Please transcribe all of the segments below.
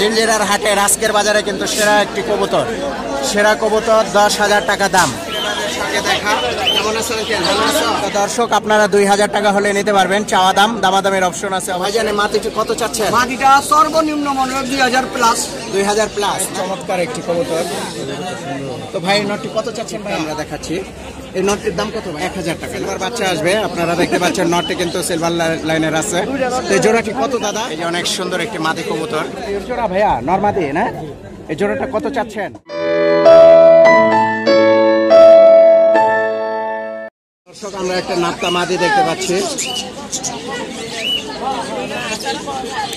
জিঞ্জিরার হাটের আজকের বাজারে কিন্তু সেরা একটি কবুতর, সেরা কবুতর 10,000 টাকা দাম। দর্শক আপনারা 2,000 টাকা হলে নিতে পারবেন, চাওয়া দাম, দামাদামের অপশন আছে। ভাইজান মাটিটি কত চাচ্ছেন? মাটিটা সর্বনিম্ন মনে হয় 2,000 প্লাস। 2,000 প্লাস। চমৎকার একটি কবুতর। তো ভাই নটটি কত চাচ্ছেন? ভাই আমরা দেখাচ্ছি এই নটটির দাম কত? 1,000 টাকা। সিলভার বাচ্চা আসবে, আপনারা দেখতে পাচ্ছেন নটটি কিন্তু সিলভার লাইনের আছে। এই জোড়াটি কত দাদা? এই যে অনেক সুন্দর একটি মাদি কবুতর। এই জোড়া ভাইয়া নরমাদি না? এই জোড়াটা কত চাচ্ছেন? দর্শক আমরা একটা নাপ্তা মাদি দেখতে পাচ্ছি।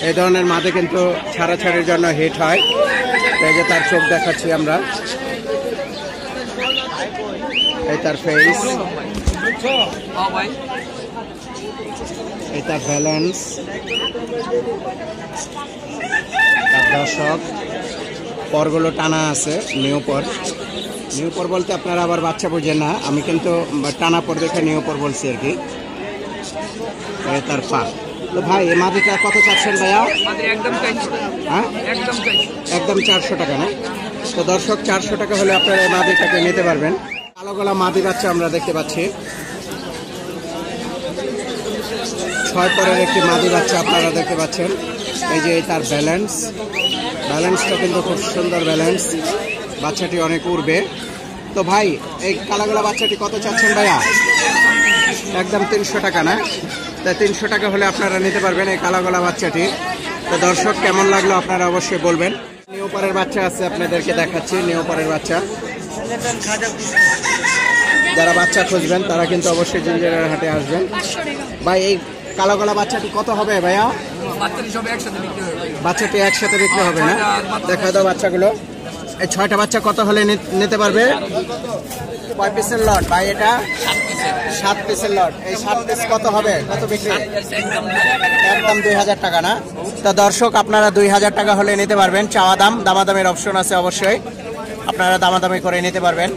এই ধরনের মাদি কিন্তু ছাড়াছাড়ির জন্য হিট হয়। এই যে তার চোখ দেখাচ্ছি আমরা, এই তার ফেস, এই তার ব্যালেন্স। তার দর্শক পরগুলো টানা আছে, নিউ পর। নিউ পর বলতে আপনারা আবার বাচ্চা বুঝেন না, আমি কিন্তু টানা পর দেখে নিউ পর বলছি আর কি। তার পা। তো ভাই এই মাদিটা কত চাচ্ছেন ভাইয়া? হ্যাঁ একদম 400 টাকা না? তো দর্শক 400 টাকা হলে আপনারা এই মাদিটাকে নিতে পারবেন। কালো গলা মাদি বাচ্চা আমরা দেখতে পাচ্ছি, 6 পরের একটি মাদি বাচ্চা আপনারা দেখতে পাচ্ছেন। এই যে তার ব্যালেন্স, ব্যালেন্সটা কিন্তু খুব সুন্দর ব্যালেন্স, বাচ্চাটি অনেক উড়বে। তো ভাই এই কালাগোলা বাচ্চাটি কত চাচ্ছেন ভাইয়া? একদম 300 টাকা না? তাই 300 টাকা হলে আপনারা নিতে পারবেন এই কালাগোলা বাচ্চাটি। তো দর্শক কেমন লাগলো আপনারা অবশ্যই বলবেন। নিউপারের বাচ্চা আছে আপনাদেরকে দেখাচ্ছি, নিউপারের বাচ্চা। যারা বাচ্চা খুঁজবেন তারা কিন্তু অবশ্যই জিঞ্জিরার হাটে আসবেন। ভাই এই কালাগোলা বাচ্চাটি কত হবে ভাইয়া? বাচ্চাটি একসাথে বিক্রি হবে না? দেখা দাও বাচ্চাগুলো। এই 6টা বাচ্চা কত হলে নিতে পারবে? 5 পিসের লট ভাই, এটা 7 পিসের লট। এই 7 পিস কত হবে, কত বিক্রি? একদম 2,000 টাকা না? তো দর্শক আপনারা 2,000 টাকা হলে নিতে পারবেন, চাওয়া দাম, দামাদামের অপশন আছে অবশ্যই, আপনারা দামাদামি করে নিতে পারবেন।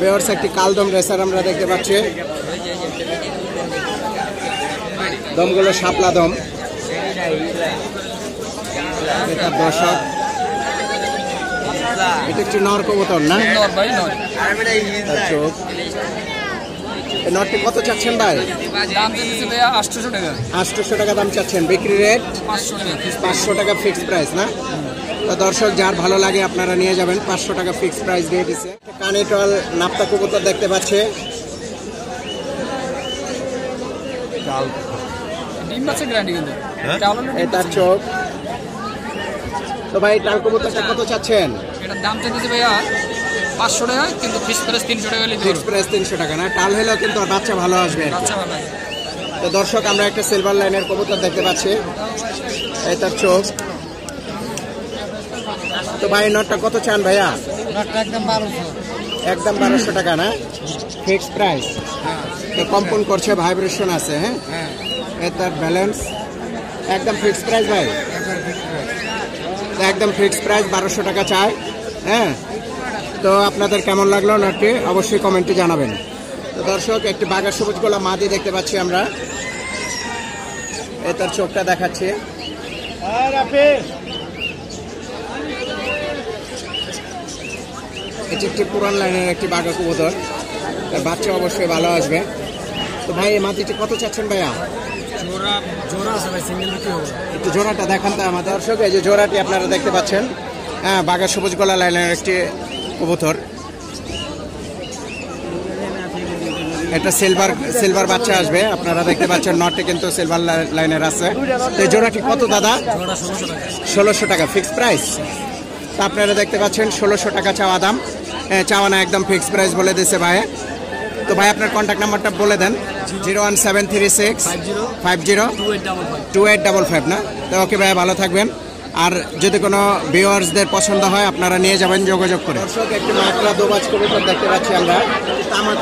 বেয়ার্স একটি কালদম রেসার আমরা দেখতে পাচ্ছি, দমগুলো শাপলা দম। এটা দর্শক এটা একটি নর কবুতর না? চোখ। এই নরটি কত চাচ্ছেন ভাই? 800 টাকা দাম চাচ্ছেন, বিক্রি রেট 500 টাকা ফিক্সড প্রাইস না? তো দর্শক যার ভালো লাগে আপনারা নিয়ে যাবেন, 500 টাকা ফিক্সড প্রাইস দিয়ে দিচ্ছে। কানেটল নাপ্তা কবুতর দেখতে পাচ্ছে, তার চোখ। তো ভাই টাল কবুতরটা কত চাচ্ছেন? এটার দাম চাইতেছে ভাইয়া 500 টাকা, কিন্তু ফিক্সড প্রাইস 300 টাকা হলে ফিক্সড প্রাইস 300 টাকা না? টাল হলেও কিন্তু বাচ্চা ভালো আসবে। তো দর্শক আমরা একটা সিলভার লাইনের কবুতর দেখতে পাচ্ছি, এই তার চোখ। তো ভাই নটটা কত চান ভাইয়া? একদম 1200 টাকা না? Fixed price. তো কম্পন করছে, ভাইব্রেশন আছে। হ্যাঁ এই তার ব্যালেন্স, একদম ফিক্সড প্রাইস ভাই, একদম ফিক্সড প্রাইস 1200 টাকা চাই। হ্যাঁ তো আপনাদের কেমন লাগলো নটটি অবশ্যই কমেন্টে জানাবেন। তো দর্শক একটি বাঘা সবুজ গোলা মাদি দেখতে পাচ্ছি আমরা, এই তার চোখটা দেখাচ্ছি। এটি একটি পুরান লাইনের একটি বাঘা কবুতর, বাচ্চা অবশ্যই ভালো আসবে। তো ভাই এই মাটিটি কত চাচ্ছেন ভাইয়া? একটু জোড়াটা দেখান তো আমাদের দর্শক। এই যে জোড়াটি আপনারা দেখতে পাচ্ছেন, হ্যাঁ বাঘা সবুজ গলা লাইনের একটি কবুতর। এটা সিলভার বাচ্চা আসবে, আপনারা দেখতে পাচ্ছেন নটটি কিন্তু সিলভার লাইনের আছে। তো এই জোড়াটি কত দাদা? 1600 টাকা ফিক্সড প্রাইস। তা আপনারা দেখতে পাচ্ছেন 1600 টাকা চাওয়া দাম, চাওয়া না, একদম ফিক্সড প্রাইস বলে দিয়েছে ভাই। তো ভাই আপনার কন্ট্যাক্ট নাম্বারটা বলে দেন। 01736502855 না? তো ওকে ভাই, ভালো থাকবেন। আর যদি কোনো ভিউয়ার্সদের পছন্দ হয় আপনারা নিয়ে যাবেন যোগাযোগ করে। দর্শক একটি মাকড়া দোবাজ কবুতর দেখতে পাচ্ছি আমরা, তামা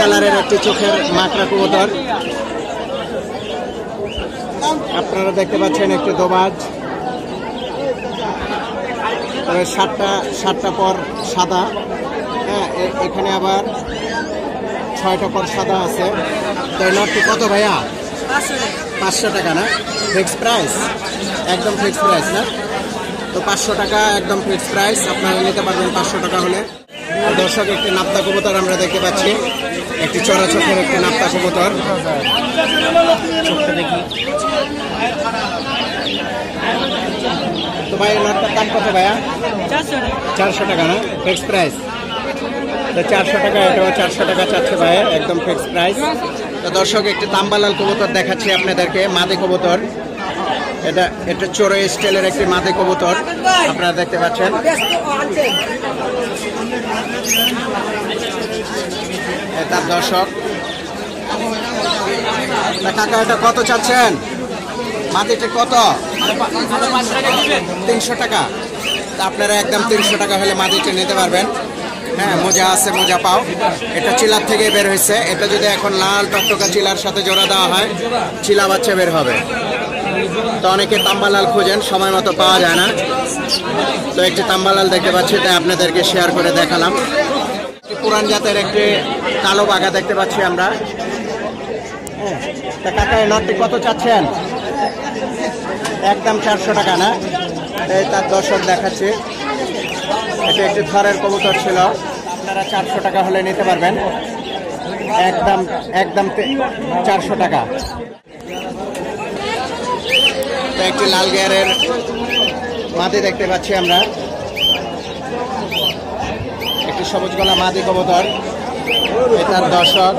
কালারের একটি চোখের মাকড়া কবুতর আপনারা দেখতে পাচ্ছেন, একটি দোবাজ, সাতটা পর সাদা। হ্যাঁ এখানে আবার 6টা পর সাদা আছে। তো এই নটটি কত ভাইয়া? 500 টাকা না? ফিক্স প্রাইস, একদম ফিক্স প্রাইস না? তো 500 টাকা একদম ফিক্স প্রাইস, আপনারা নিতে পারবেন 500 টাকা হলে। দর্শক একটি নাপ্তা কবুতর আমরা দেখতে পাচ্ছি, একটি চড়া চোখের একটি নাপ্তা কবুতর। দেখি তো ভাই নটটার দাম কত ভাইয়া? 400 টাকা না? Fix price. তো 400 টাকা, এটাও 400 টাকা চাচ্ছে ভাই, একদম ফিক্স প্রাইস। তো দর্শক একটি তাম্বালাল কবুতর দেখাচ্ছি আপনাদেরকে, মাদি কবুতর। এটা চোরই স্টাইলের একটি মাদি কবুতর, আপনারা দেখতে পাচ্ছেন। তার দর্শক কাকা এটা কত চাচ্ছেন? মাদিটা কত? 300 টাকা। তা আপনারা একদম 300 টাকা হলে মাদিটা নিতে পারবেন। হ্যাঁ, মোজা আছে, মোজা পাও। এটা চিলার থেকে বের হয়েছে। এটা যদি এখন লাল টকটকা চিলার সাথে জোড়া দেওয়া হয়, চিলা বাচ্চা বের হবে। তো অনেকে তাম্বালাল খোঁজেন, সময় মতো পাওয়া যায় না। তো একটি তাম্বালাল দেখতে পাচ্ছি, তাই আপনাদেরকে শেয়ার করে দেখালাম। পুরান জাতের একটি কালো বাঘা দেখতে পাচ্ছি আমরা। তা কাকা এই নটটি কত চাচ্ছেন? একদম 400 টাকা না? এই তার দর্শক দেখাচ্ছি, এটা একটি থরের কবুতর ছিল, আপনারা 400 টাকা হলে নিতে পারবেন, একদম 400 টাকা। তো একটি লাল গিয়ারের মাদি দেখতে পাচ্ছি আমরা, একটি সবুজ গলা মাদি কবুতর, এটার দর্শক।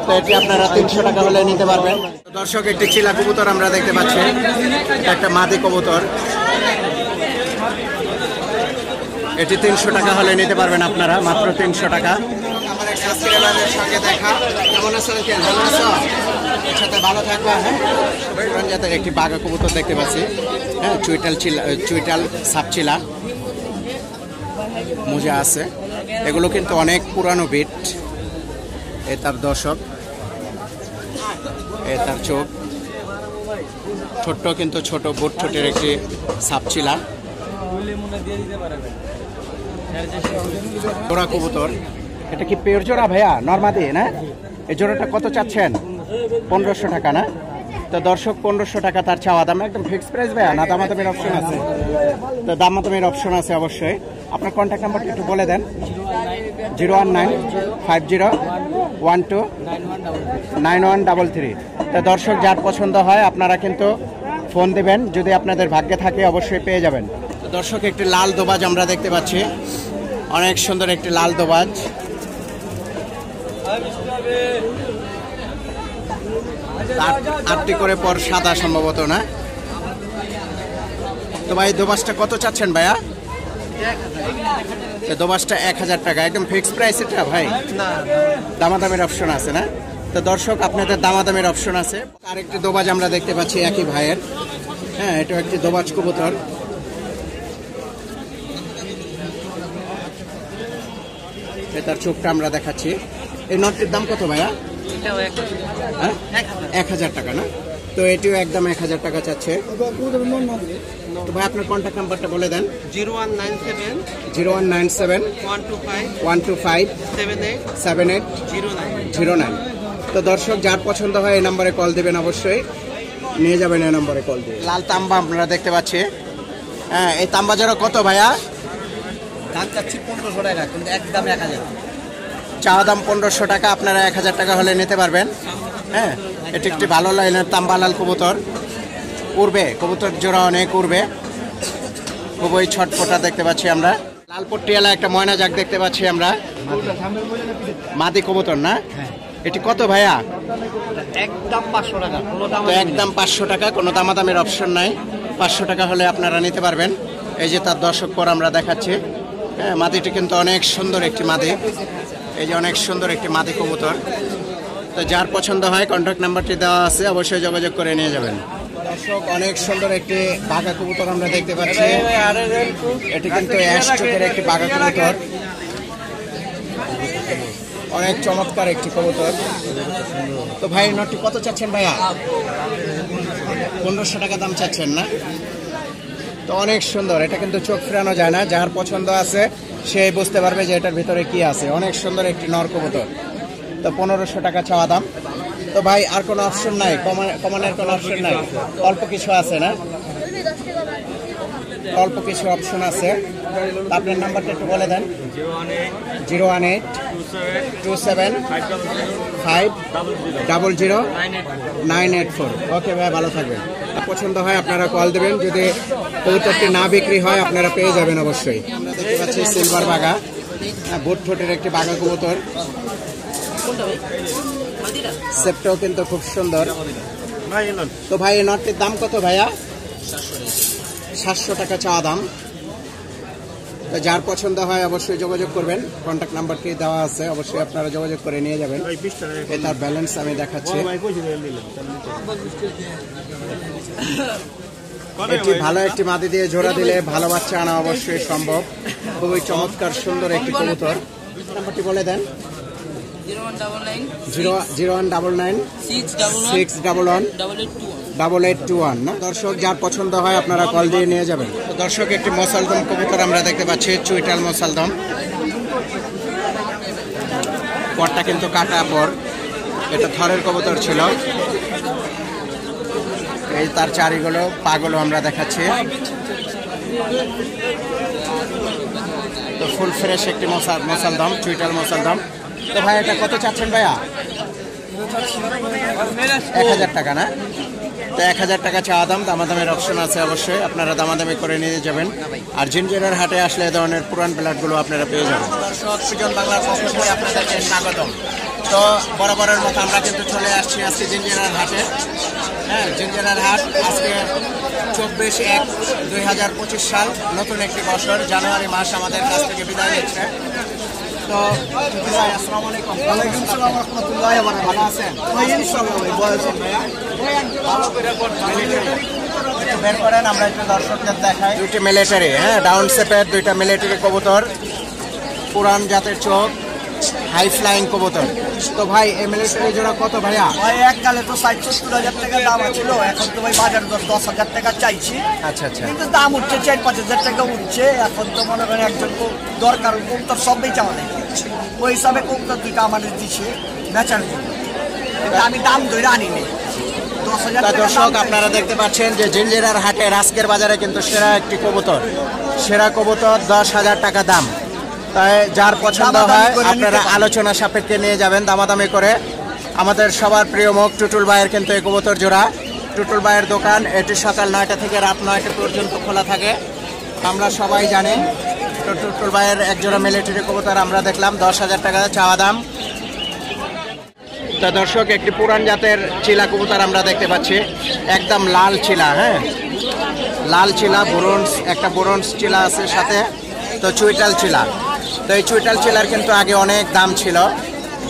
তো এটি আপনারা 300 টাকা হলে নিতে পারবেন। দর্শক একটি চিলা কবুতর আমরা দেখতে পাচ্ছি, একটা মাদি কবুতর, এটি 300 টাকা হলে নিতে পারবেন আপনারা, মাত্র 300 টাকা। আমার এক সাবস্ক্রাইবারের সঙ্গে দেখা, কেমন আছো? ভালো আছো? এর সাথে ভালো থাকবা। হ্যাঁ, পুরান জাতের একটি বাঘা কবুতর দেখতে পাচ্ছি। হ্যাঁ, চুইটাল সাপচিলা, মোজা আছে। এগুলো কিন্তু অনেক পুরানো বিট। এ তার দর্শক, এ তার চোখ, ছোট্ট কিন্তু ছোট বুট ছোটের একটি সাপচিলা। জোড়া কবুতর, এটা কি পেয়ার জোড়া ভাইয়া? নরমাদি না? এই জোড়াটা কত চাচ্ছেন? 1500 টাকা না? তো দর্শক 1500 টাকা তার চাওয়া দাম, একদম ফিক্স প্রাইস ভাইয়া না দামাদামের অপশন আছে? তো দামাদামের অপশন আছে অবশ্যই। আপনার কন্ট্যাক্ট নাম্বারটা একটু বলে দেন। 01950129133। তো দর্শক যার পছন্দ হয় আপনারা কিন্তু ফোন দেবেন, যদি আপনাদের ভাগ্যে থাকে অবশ্যই পেয়ে যাবেন। তো দর্শক একটি লাল দোবাজ আমরা দেখতে পাচ্ছি, অনেক সুন্দর একটি লাল দোবাজ। আটটি করে পর সাদা সম্ভবত না? তো ভাই দোবাজটা কত চাচ্ছেন ভাইয়া? দোবাজটা 1000 টাকা, একদম ফিক্স প্রাইস এটা ভাই? দামাদামের অপশন আছে না? তো দর্শক আপনাদের দামাদামের অপশন আছে। আরেকটি দোবাজ আমরা দেখতে পাচ্ছি একই ভাইয়ের। হ্যাঁ, এটা একটি দোবাজ কবুতর। তার চোখটা আমরা দেখাচ্ছি। এই নটটির দাম কত ভাইয়া? 1000 টাকা না? তো এটিও একদম 1000 টাকা চাচ্ছে। তো ভাই আপনার কন্ট্যাক্ট নাম্বারটা বলে দেন। 0197 125 7809। তো দর্শক যার পছন্দ হয় এই নাম্বারে কল দেবেন, অবশ্যই নিয়ে যাবেন এই নাম্বারে কল দিয়ে। লাল তাম্বা আপনারা দেখতে পাচ্ছি। হ্যাঁ, এই তাম্বা জোড়া কত ভাইয়া? দাম চাচ্ছি 1500 টাকা, কিন্তু একদম 1000। চাওয়া দাম 1500 টাকা, আপনারা 1000 টাকা হলে নিতে পারবেন। হ্যাঁ, এটি একটি ভালো লাইনের তাম্বালাল কবুতর, উড়বে কবুতর জোড়া, অনেক উড়বে, খুবই ছটফটা দেখতে পাচ্ছি আমরা। লাল পট্টিয়ালা একটা ময়না জাগ দেখতে পাচ্ছি আমরা, মাদি কবুতর না? এটি কত ভাইয়া? একদম 500 টাকা, তো একদম 500 টাকা, কোনো দামাদামের অপশন নাই। 500 টাকা হলে আপনারা নিতে পারবেন। এই যে তার দর্শক পর আমরা দেখাচ্ছি। হ্যাঁ, মাদিটি কিন্তু অনেক সুন্দর একটি মাদি, এই যে অনেক সুন্দর একটি মাদি কবুতর। তো যার পছন্দ হয় কন্ট্যাক্ট নাম্বারটি দেওয়া আছে, অবশ্যই যোগাযোগ করে নিয়ে যাবেন। দর্শক অনেক সুন্দর একটি বাঘা কবুতর আমরা দেখতে পাচ্ছি, এটি কিন্তু অ্যাশ চোখের একটি বাঘা কবুতর, অনেক চমৎকার একটি কবুতর। তো ভাই নটটি কত চাচ্ছেন ভাইয়া? 1500 টাকা দাম চাচ্ছেন না? তো অনেক সুন্দর, এটা কিন্তু চোখ ফেরানো যায় না, যার পছন্দ আছে সে বুঝতে পারবে যে এটার ভিতরে কি আছে। অনেক সুন্দর একটি নর কবুতর। তো 1500 টাকা চাওয়া দাম। তো ভাই আর কোনো অপশন নাই, কমানোর কোনো অপশন নাই? অল্প কিছু আছে না? অল্প কিছু অপশন আছে। আপনার নাম্বারটা একটু বলে দেন। 01827500984। ওকে ভাই, ভালো থাকবেন। পছন্দ হয় আপনারা কল দেবেন, যদি কবুতরটি না বিক্রি হয় আপনারা পেয়ে যাবেন অবশ্যই। আমরা দেখতে পাচ্ছি সিলভার বাগা, বুট ঠোঁটের একটি বাগা কবুতর। সেপটাও কিন্তু খুব সুন্দর। তো ভাই এই নটটির দাম কত ভাইয়া? 700 টাকা চাওয়া দাম। তো যার পছন্দ হয় অবশ্যই যোগাযোগ করবেন, কন্ট্যাক্ট নাম্বারটি দেওয়া আছে, অবশ্যই আপনারা যোগাযোগ করে নিয়ে যাবেন। এটার ব্যালেন্স আমি দেখাচ্ছি। এটি ভালো একটি মাদি দিয়ে জোড়া দিলে ভালো বাচ্চা আনা অবশ্যই সম্ভব। খুবই চমৎকার সুন্দর একটি কবুতর। নাম্বারটি বলে দেন। 0199611821 না দর্শক, যার পছন্দ হয় আপনারা কল দিয়ে নিয়ে যাবেন। তো দর্শক একটি মশালদম কবুতর আমরা দেখতে পাচ্ছি, চুইটাল মশালদম। পরটা কিন্তু কাটা পর, এটা থরের কবুতর ছিল। এই তার চারিগুলো পাগুলো আমরা দেখাচ্ছি। তো ফুল ফ্রেশ একটি মশালদম, চুইটাল মশালদম। তো ভাই এটা কত চাচ্ছেন ভাইয়া? 1000 টাকা না? তো 1000 টাকা চাওয়া দাম। দামাদামের অপশন আছে অবশ্যই, আপনারা দামাদামি করে নিয়ে যাবেন। আর জিঞ্জিরার হাটে আসলে এ ধরনের পুরান প্লাটগুলো আপনারা পেয়ে যাবেন। দর্শক পিজন বাংলার পক্ষ থেকে আপনাদেরকে স্বাগতম। তো বরাবরের মতো আমরা কিন্তু চলে আসছি আজকে জিঞ্জিরার হাটে। হ্যাঁ, জিঞ্জিরার হাট আজকে 24/1/2025 সাল, নতুন একটি বছর। জানুয়ারি মাস আমাদের কাছ থেকে বিদায় নিচ্ছে। তো ভাই আসসালামু আলাইকুম। ওয়ালাইকুম আসসালাম ওয়া রাহমাতুল্লাহি ওয়া বারাকাতুহু। ভালো আছেন? ভাই ইনশাআল্লাহ ভাই ভালো আছেন ভাইয়া। ভালো করে একটু বের করেন, আমরা একটু দর্শকদের দেখাই। দুইটি মিলিটারি, হ্যাঁ, ডাউন শেপের দুইটা মিলিটারি কবুতর, পুরান জাতের চোখ, হাই ফ্লাইং কবুতর। তো ভাই এই মিলিটারি জোড়া কত ভাইয়া? ভাই এককালে তো 60-70 টাকা দাম ছিল, এখন তো ভাই বাজার 10,000 টাকা চাইছি। আচ্ছা আচ্ছা। কিন্তু দাম উঠছে 4-5 টাকা উঠছে। এখন তো মনে করেন একজন দরকার কবুতর সবই চাওয়া নেই, ওই হিসাবে কবুতর দুইটা আমাদের দিচ্ছে বেচার জন্য। কিন্তু আমি দাম ধরে আনি নেই। দর্শক আপনারা দেখতে পাচ্ছেন যে জিঞ্জিরার হাটে আজকের বাজারে কিন্তু সেরা একটি কবুতর, সেরা কবুতর 10,000 টাকা দাম। তাই যার পছন্দ হয় আপনারা আলোচনা সাপেক্ষে নিয়ে যাবেন দামাদামি করে। আমাদের সবার প্রিয় মুখ টুটুল ভাইয়ের কিন্তু এই কবুতর জোড়া। টুটুল ভাইয়ের দোকান এটি সকাল 9টা থেকে রাত 9টা পর্যন্ত খোলা থাকে, আমরা সবাই জানি। টুটুল ভাইয়ের এক জোড়া মিলিটারি কবুতর আমরা দেখলাম 10,000 টাকা চাওয়া দাম। তো দর্শক একটি পুরান জাতের চিলা কবুতর আমরা দেখতে পাচ্ছি, একদম লাল চিলা। হ্যাঁ, লাল চিলা, ব্রোঞ্জ, একটা ব্রোঞ্জ চিলা আছে সাথে। তো চুইটাল চিলা। তো এই চুইটাল চিলার কিন্তু আগে অনেক দাম ছিল,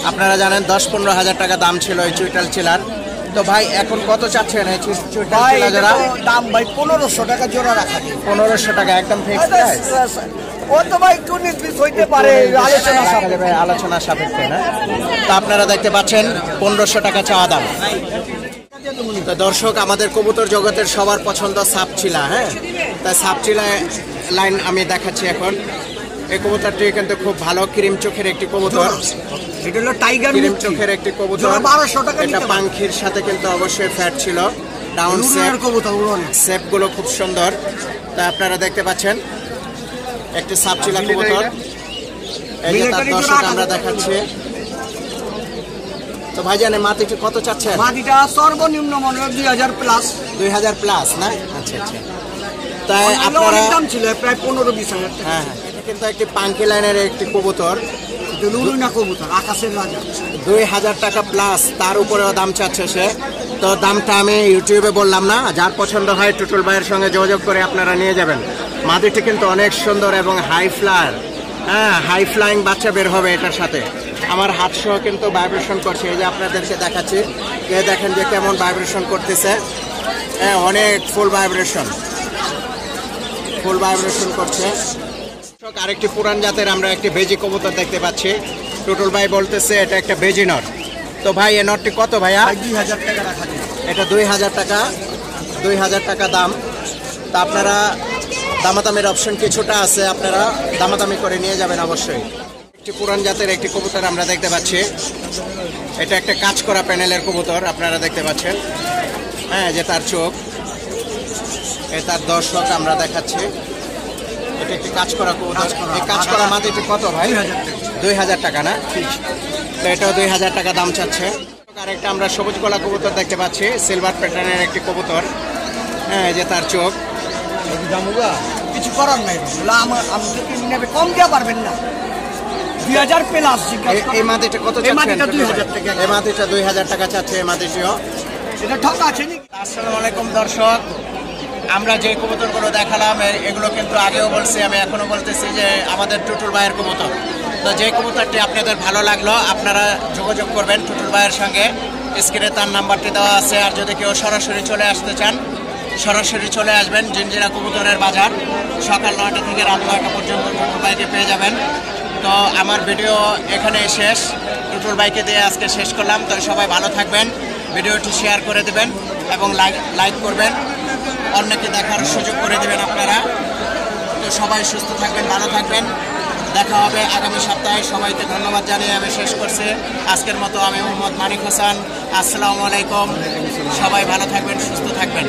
আপনারা জানেন 10-15 হাজার টাকা দাম ছিল এই চুইটাল চিলার। তো ভাই এখন কত চাচ্ছেন এই চুইটাল চিলা জোড়া? দাম ভাই 1500 টাকা জোড়া রাখা। 1500 টাকা একদম ফিক্সড প্রাইস? ও তো ভাই একটু নির্দিষ্ট হইতে পারে, আলোচনা সাপেক্ষে না? তো আপনারা দেখতে পাচ্ছেন 1500 টাকা চাওয়া দাম। তো দর্শক আমাদের কবুতর জগতের সবার পছন্দ সাপচিলা। হ্যাঁ, তাই সাপচিলা লাইন আমি দেখাচ্ছি এখন। এই কবুতরটি কিন্তু খুব ভালো ক্রিম চোখের একটি কবুতর। এটা হলো টাইগার ক্রিম চোখের একটি কবুতর, 1200 টাকা। এটা পাখির সাথে কিন্তু অবশ্যই ফ্যাট ছিল। ডাউন শেপ কবুতর, শেপগুলো খুব সুন্দর। তা আপনারা দেখতে পাচ্ছেন একটি সাপচিলা কবুতর। এই যে তার দর্শক আমরা দেখাচ্ছি। তো ভাইজান মাটিটি কত চাচ্ছেন? মাটিটা সর্বনিম্ন মনে হয় 2000 প্লাস। 2000 প্লাস না? আচ্ছা আচ্ছা। তাই আপনারা দাম ছিল প্রায় 15-20 হাজার টাকা। হ্যাঁ, এটা কিন্তু একটি পাঙ্কি লাইনের একটি কবুতর, লুলুনা কবুতর, আকাশের রাজা। 2000 টাকা প্লাস, তার উপরেও দাম চাচ্ছে সে। তো দামটা আমি ইউটিউবে বললাম না, যার পছন্দ হয় টুটুল ভাইয়ের সঙ্গে যোগাযোগ করে আপনারা নিয়ে যাবেন। মাদিটি কিন্তু অনেক সুন্দর এবং হাই ফ্লায়ার। হ্যাঁ, হাই ফ্লাইং বাচ্চা বের হবে এটার সাথে। আমার হাত সহ কিন্তু ভাইব্রেশন করছে, এই যে আপনাদেরকে দেখাচ্ছি, এ দেখেন যে কেমন ভাইব্রেশন করতেছে। হ্যাঁ, অনেক ফুল ভাইব্রেশন করছে। আরেকটি পুরান জাতের আমরা একটি বেজি কবুতর দেখতে পাচ্ছি। টুটুল ভাই বলতেছে এটা একটা বেজি নট। তো ভাই এই নটটি কত ভাইয়া? 2000 টাকা রাখা। এটা 2000 টাকা, 2000 টাকা দাম। তা আপনারা দামাদামির অপশন কিছুটা আছে, আপনারা দামাদামি করে নিয়ে যাবেন অবশ্যই। একটি পুরান জাতের একটি কবুতর আমরা দেখতে পাচ্ছি, এটা একটা কাজ করা প্যানেলের কবুতর আপনারা দেখতে পাচ্ছেন। হ্যাঁ, যে তার চোখ, তার দর্শক আমরা দেখাচ্ছি। এটা একটি কাজ করা কবুতর। এই কাজ করা মাদিটি কত ভাই? 2000 টাকা না? তো এটাও 2000 টাকা দাম চাচ্ছে। আর একটা আমরা সবুজ গলা কবুতর দেখতে পাচ্ছি, সিলভার প্যাটার্নের একটি কবুতর। হ্যাঁ, যে তার চোখ। কিছু করার নাই, নেবে কম দেওয়া পারবেন না। 2000 প্লাস। এই মাদিটা কত চাচ্ছেন? 2000 টাকা। এই মাদিটা 2000 টাকা চাচ্ছে। এই মাদিটিও এটা ঠকা আছে নি। আসসালামু আলাইকুম দর্শক, আমরা যে কবুতরগুলো দেখালাম এগুলো কিন্তু আগেও বলছি, আমি এখনো বলতেছি যে আমাদের টুটুল ভাইয়ের কবুতর। তো যে কবুতরটি আপনাদের ভালো লাগলো আপনারা যোগাযোগ করবেন টুটুল ভাইয়ের সঙ্গে। স্ক্রিনে তার নাম্বারটি দেওয়া আছে। আর যদি কেউ সরাসরি চলে আসতে চান সরাসরি চলে আসবেন জিঞ্জিরা কবুতরের বাজার, সকাল 9টা থেকে রাত 9টা পর্যন্ত টুটুল ভাইকে পেয়ে যাবেন। তো আমার ভিডিও এখানে শেষ, টুটুল ভাইকে দিয়ে আজকে শেষ করলাম। তো সবাই ভালো থাকবেন, ভিডিওটি শেয়ার করে দেবেন এবং লাইক করবেন, অন্যকে দেখার সুযোগ করে দেবেন আপনারা। তো সবাই সুস্থ থাকবেন, ভালো থাকবেন, দেখা হবে আগামী সপ্তাহে। সবাইকে ধন্যবাদ জানিয়ে আমি শেষ করছি আজকের মতো। আমি মোহাম্মদ মানিক হোসেন, আসসালামু আলাইকুম। সবাই ভালো থাকবেন, সুস্থ থাকবেন।